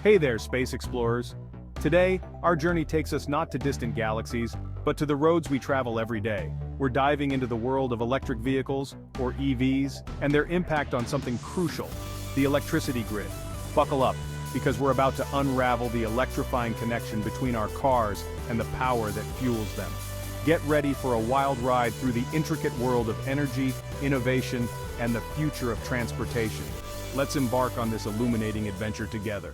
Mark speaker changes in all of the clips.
Speaker 1: Hey there, space explorers. Today, our journey takes us not to distant galaxies, but to the roads we travel every day. We're diving into the world of electric vehicles, or EVs, and their impact on something crucial, the electricity grid. Buckle up, because we're about to unravel the electrifying connection between our cars and the power that fuels them. Get ready for a wild ride through the intricate world of energy, innovation, and the future of transportation. Let's embark on this illuminating adventure together.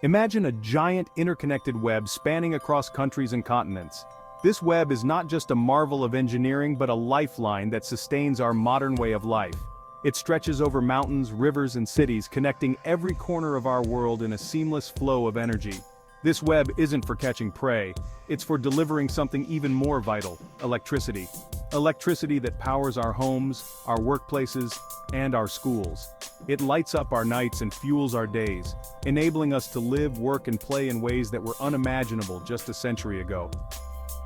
Speaker 1: Imagine a giant interconnected web spanning across countries and continents. This web is not just a marvel of engineering but a lifeline that sustains our modern way of life. It stretches over mountains, rivers, and cities, connecting every corner of our world in a seamless flow of energy. This web isn't for catching prey, it's for delivering something even more vital: electricity. Electricity that powers our homes, our workplaces, and our schools. It lights up our nights and fuels our days, enabling us to live, work, and play in ways that were unimaginable just a century ago.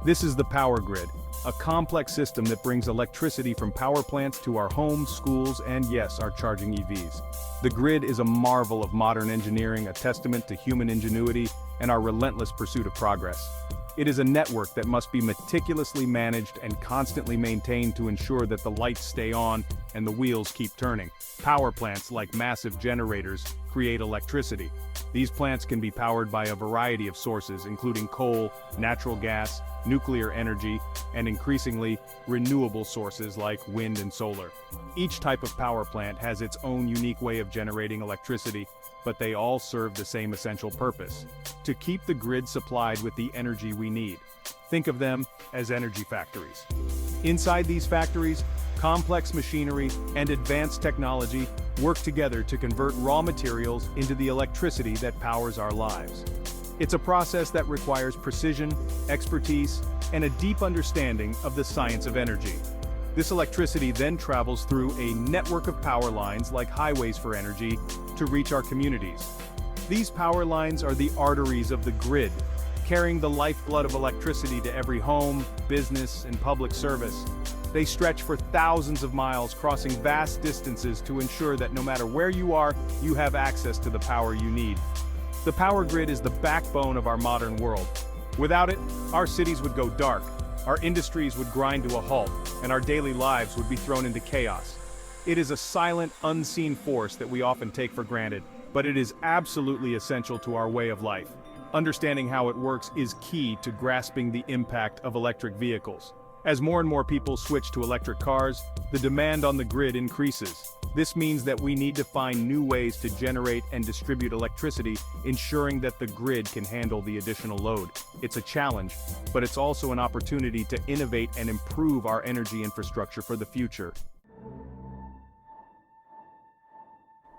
Speaker 1: This is the power grid, a complex system that brings electricity from power plants to our homes, schools, and yes, our charging EVs. The grid is a marvel of modern engineering, a testament to human ingenuity and our relentless pursuit of progress. It is a network that must be meticulously managed and constantly maintained to ensure that the lights stay on and the wheels keep turning. Power plants, like massive generators, create electricity. These plants can be powered by a variety of sources, including coal, natural gas, nuclear energy, and increasingly, renewable sources like wind and solar. Each type of power plant has its own unique way of generating electricity, but they all serve the same essential purpose: to keep the grid supplied with the energy we need. Think of them as energy factories. Inside these factories, complex machinery and advanced technology work together to convert raw materials into the electricity that powers our lives. It's a process that requires precision, expertise, and a deep understanding of the science of energy. This electricity then travels through a network of power lines, like highways for energy, to reach our communities. These power lines are the arteries of the grid, carrying the lifeblood of electricity to every home, business, and public service. They stretch for thousands of miles, crossing vast distances to ensure that no matter where you are, you have access to the power you need. The power grid is the backbone of our modern world. Without it, our cities would go dark, our industries would grind to a halt, and our daily lives would be thrown into chaos. It is a silent, unseen force that we often take for granted, but it is absolutely essential to our way of life. Understanding how it works is key to grasping the impact of electric vehicles. As more and more people switch to electric cars, the demand on the grid increases. This means that we need to find new ways to generate and distribute electricity, ensuring that the grid can handle the additional load. It's a challenge, but it's also an opportunity to innovate and improve our energy infrastructure for the future.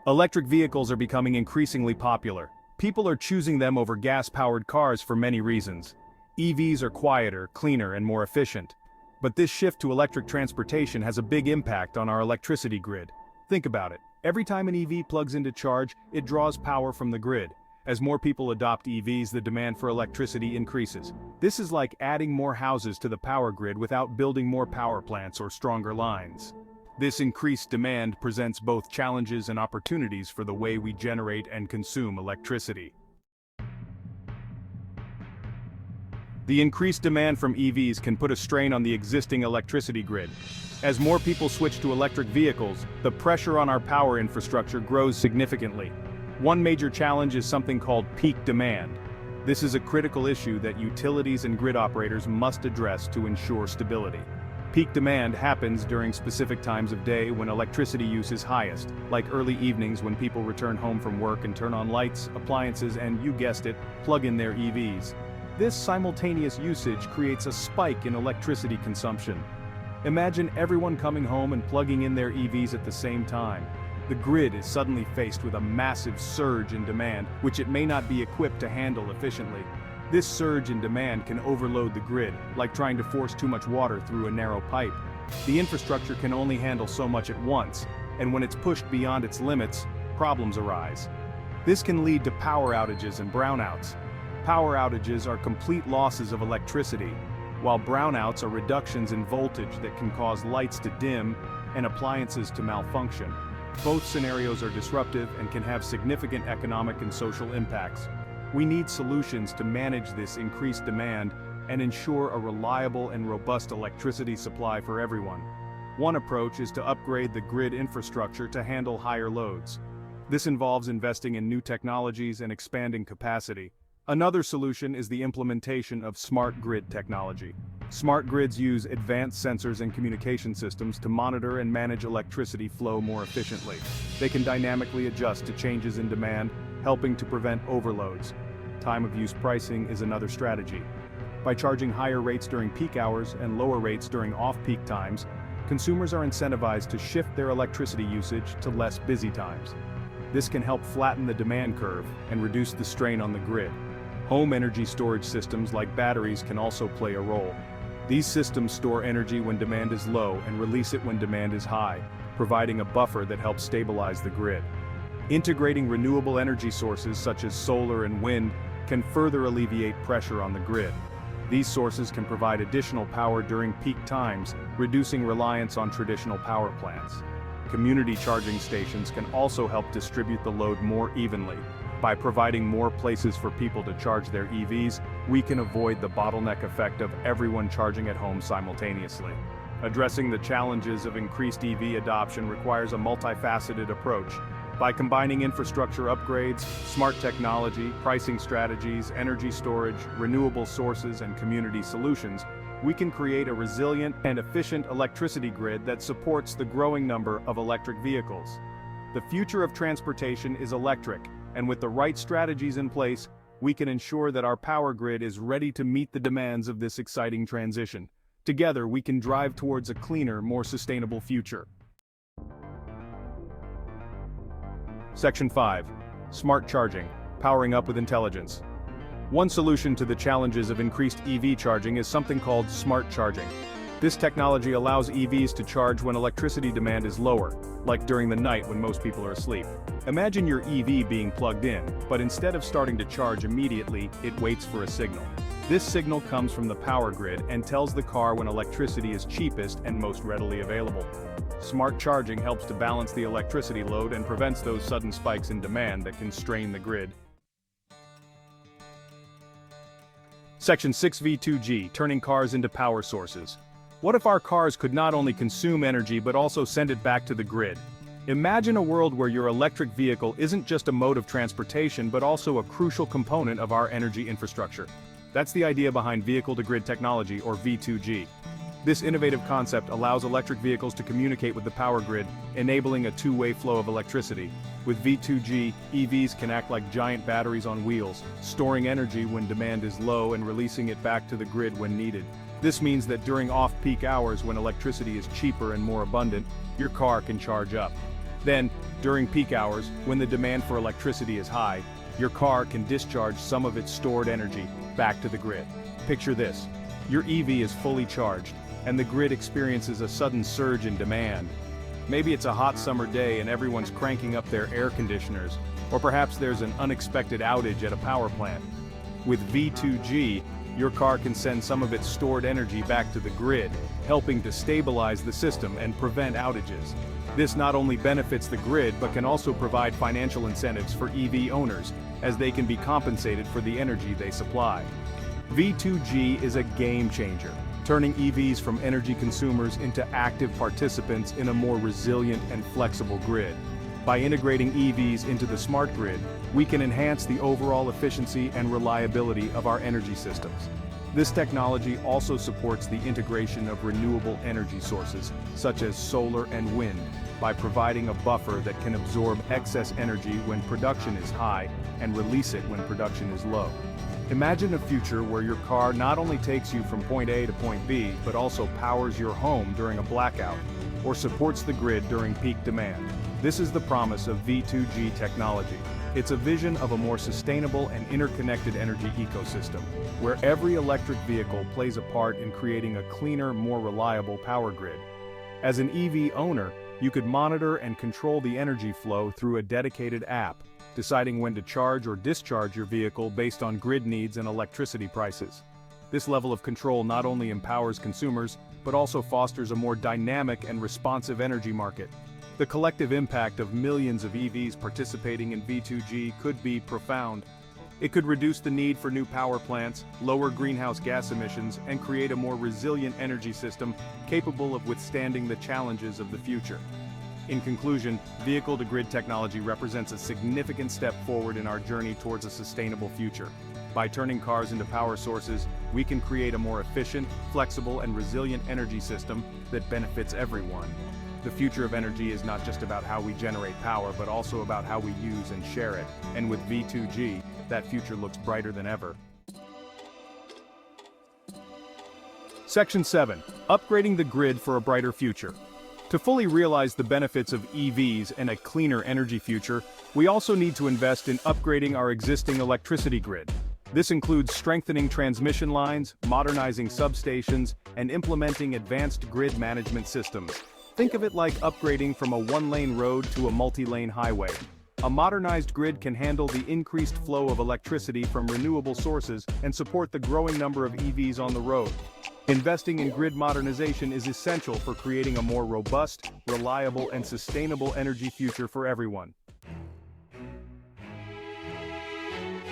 Speaker 1: Electric vehicles are becoming increasingly popular. People are choosing them over gas-powered cars for many reasons. EVs are quieter, cleaner, and more efficient. But this shift to electric transportation has a big impact on our electricity grid. Think about it. Every time an EV plugs into charge, it draws power from the grid. As more people adopt EVs, the demand for electricity increases. This is like adding more houses to the power grid without building more power plants or stronger lines. This increased demand presents both challenges and opportunities for the way we generate and consume electricity. The increased demand from EVs can put a strain on the existing electricity grid. As more people switch to electric vehicles, the pressure on our power infrastructure grows significantly. One major challenge is something called peak demand. This is a critical issue that utilities and grid operators must address to ensure stability. Peak demand happens during specific times of day when electricity use is highest, like early evenings when people return home from work and turn on lights, appliances, and, you guessed it, plug in their EVs. This simultaneous usage creates a spike in electricity consumption. Imagine everyone coming home and plugging in their EVs at the same time. The grid is suddenly faced with a massive surge in demand, which it may not be equipped to handle efficiently. This surge in demand can overload the grid, like trying to force too much water through a narrow pipe. The infrastructure can only handle so much at once, and when it's pushed beyond its limits, problems arise. This can lead to power outages and brownouts. Power outages are complete losses of electricity, while brownouts are reductions in voltage that can cause lights to dim and appliances to malfunction. Both scenarios are disruptive and can have significant economic and social impacts. We need solutions to manage this increased demand and ensure a reliable and robust electricity supply for everyone. One approach is to upgrade the grid infrastructure to handle higher loads. This involves investing in new technologies and expanding capacity. Another solution is the implementation of smart grid technology. Smart grids use advanced sensors and communication systems to monitor and manage electricity flow more efficiently. They can dynamically adjust to changes in demand, helping to prevent overloads. Time-of-use pricing is another strategy. By charging higher rates during peak hours and lower rates during off-peak times, consumers are incentivized to shift their electricity usage to less busy times. This can help flatten the demand curve and reduce the strain on the grid. Home energy storage systems like batteries can also play a role. These systems store energy when demand is low and release it when demand is high, providing a buffer that helps stabilize the grid. Integrating renewable energy sources such as solar and wind can further alleviate pressure on the grid. These sources can provide additional power during peak times, reducing reliance on traditional power plants. Community charging stations can also help distribute the load more evenly. By providing more places for people to charge their EVs, we can avoid the bottleneck effect of everyone charging at home simultaneously. Addressing the challenges of increased EV adoption requires a multifaceted approach. By combining infrastructure upgrades, smart technology, pricing strategies, energy storage, renewable sources, and community solutions, we can create a resilient and efficient electricity grid that supports the growing number of electric vehicles. The future of transportation is electric, and with the right strategies in place, we can ensure that our power grid is ready to meet the demands of this exciting transition. Together, we can drive towards a cleaner, more sustainable future. Section 5. Smart charging, powering up with intelligence. One solution to the challenges of increased EV charging is something called smart charging. This technology allows EVs to charge when electricity demand is lower, like during the night when most people are asleep. Imagine your EV being plugged in, but instead of starting to charge immediately, it waits for a signal. This signal comes from the power grid and tells the car when electricity is cheapest and most readily available. Smart charging helps to balance the electricity load and prevents those sudden spikes in demand that can strain the grid. Section 6V2G, turning cars into power sources. What if our cars could not only consume energy but also send it back to the grid? Imagine a world where your electric vehicle isn't just a mode of transportation but also a crucial component of our energy infrastructure. That's the idea behind vehicle-to-grid technology, or V2G. This innovative concept allows electric vehicles to communicate with the power grid, enabling a two-way flow of electricity. With V2G, EVs can act like giant batteries on wheels, storing energy when demand is low and releasing it back to the grid when needed. This means that during off-peak hours when electricity is cheaper and more abundant, your car can charge up. Then, during peak hours, when the demand for electricity is high, your car can discharge some of its stored energy back to the grid. Picture this. Your EV is fully charged, and the grid experiences a sudden surge in demand. Maybe it's a hot summer day and everyone's cranking up their air conditioners, or perhaps there's an unexpected outage at a power plant. With V2G, your car can send some of its stored energy back to the grid, helping to stabilize the system and prevent outages. This not only benefits the grid but can also provide financial incentives for EV owners, as they can be compensated for the energy they supply. V2G is a game changer, turning EVs from energy consumers into active participants in a more resilient and flexible grid. By integrating EVs into the smart grid, we can enhance the overall efficiency and reliability of our energy systems. This technology also supports the integration of renewable energy sources, such as solar and wind, by providing a buffer that can absorb excess energy when production is high and release it when production is low. Imagine a future where your car not only takes you from point A to point B, but also powers your home during a blackout, or supports the grid during peak demand. This is the promise of V2G technology. It's a vision of a more sustainable and interconnected energy ecosystem, where every electric vehicle plays a part in creating a cleaner, more reliable power grid. As an EV owner, you could monitor and control the energy flow through a dedicated app, deciding when to charge or discharge your vehicle based on grid needs and electricity prices. This level of control not only empowers consumers, but also fosters a more dynamic and responsive energy market. The collective impact of millions of EVs participating in V2G could be profound. It could reduce the need for new power plants, lower greenhouse gas emissions, and create a more resilient energy system capable of withstanding the challenges of the future. In conclusion, vehicle-to-grid technology represents a significant step forward in our journey towards a sustainable future. By turning cars into power sources, we can create a more efficient, flexible, and resilient energy system that benefits everyone. The future of energy is not just about how we generate power, but also about how we use and share it. And with V2G, that future looks brighter than ever. Section 7. Upgrading the grid for a brighter future. To fully realize the benefits of EVs and a cleaner energy future, we also need to invest in upgrading our existing electricity grid. This includes strengthening transmission lines, modernizing substations, and implementing advanced grid management systems. Think of it like upgrading from a one-lane road to a multi-lane highway. A modernized grid can handle the increased flow of electricity from renewable sources and support the growing number of EVs on the road. Investing in grid modernization is essential for creating a more robust, reliable, and sustainable energy future for everyone.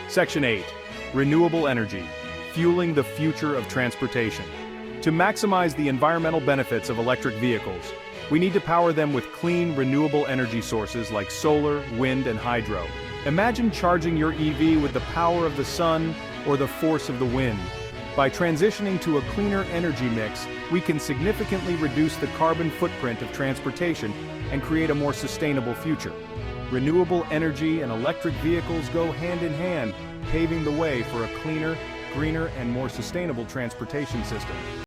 Speaker 1: Section 8. Renewable energy, fueling the future of transportation. To maximize the environmental benefits of electric vehicles, we need to power them with clean, renewable energy sources like solar, wind, and hydro. Imagine charging your EV with the power of the sun or the force of the wind. By transitioning to a cleaner energy mix, we can significantly reduce the carbon footprint of transportation and create a more sustainable future. Renewable energy and electric vehicles go hand in hand, paving the way for a cleaner, greener, and more sustainable transportation system.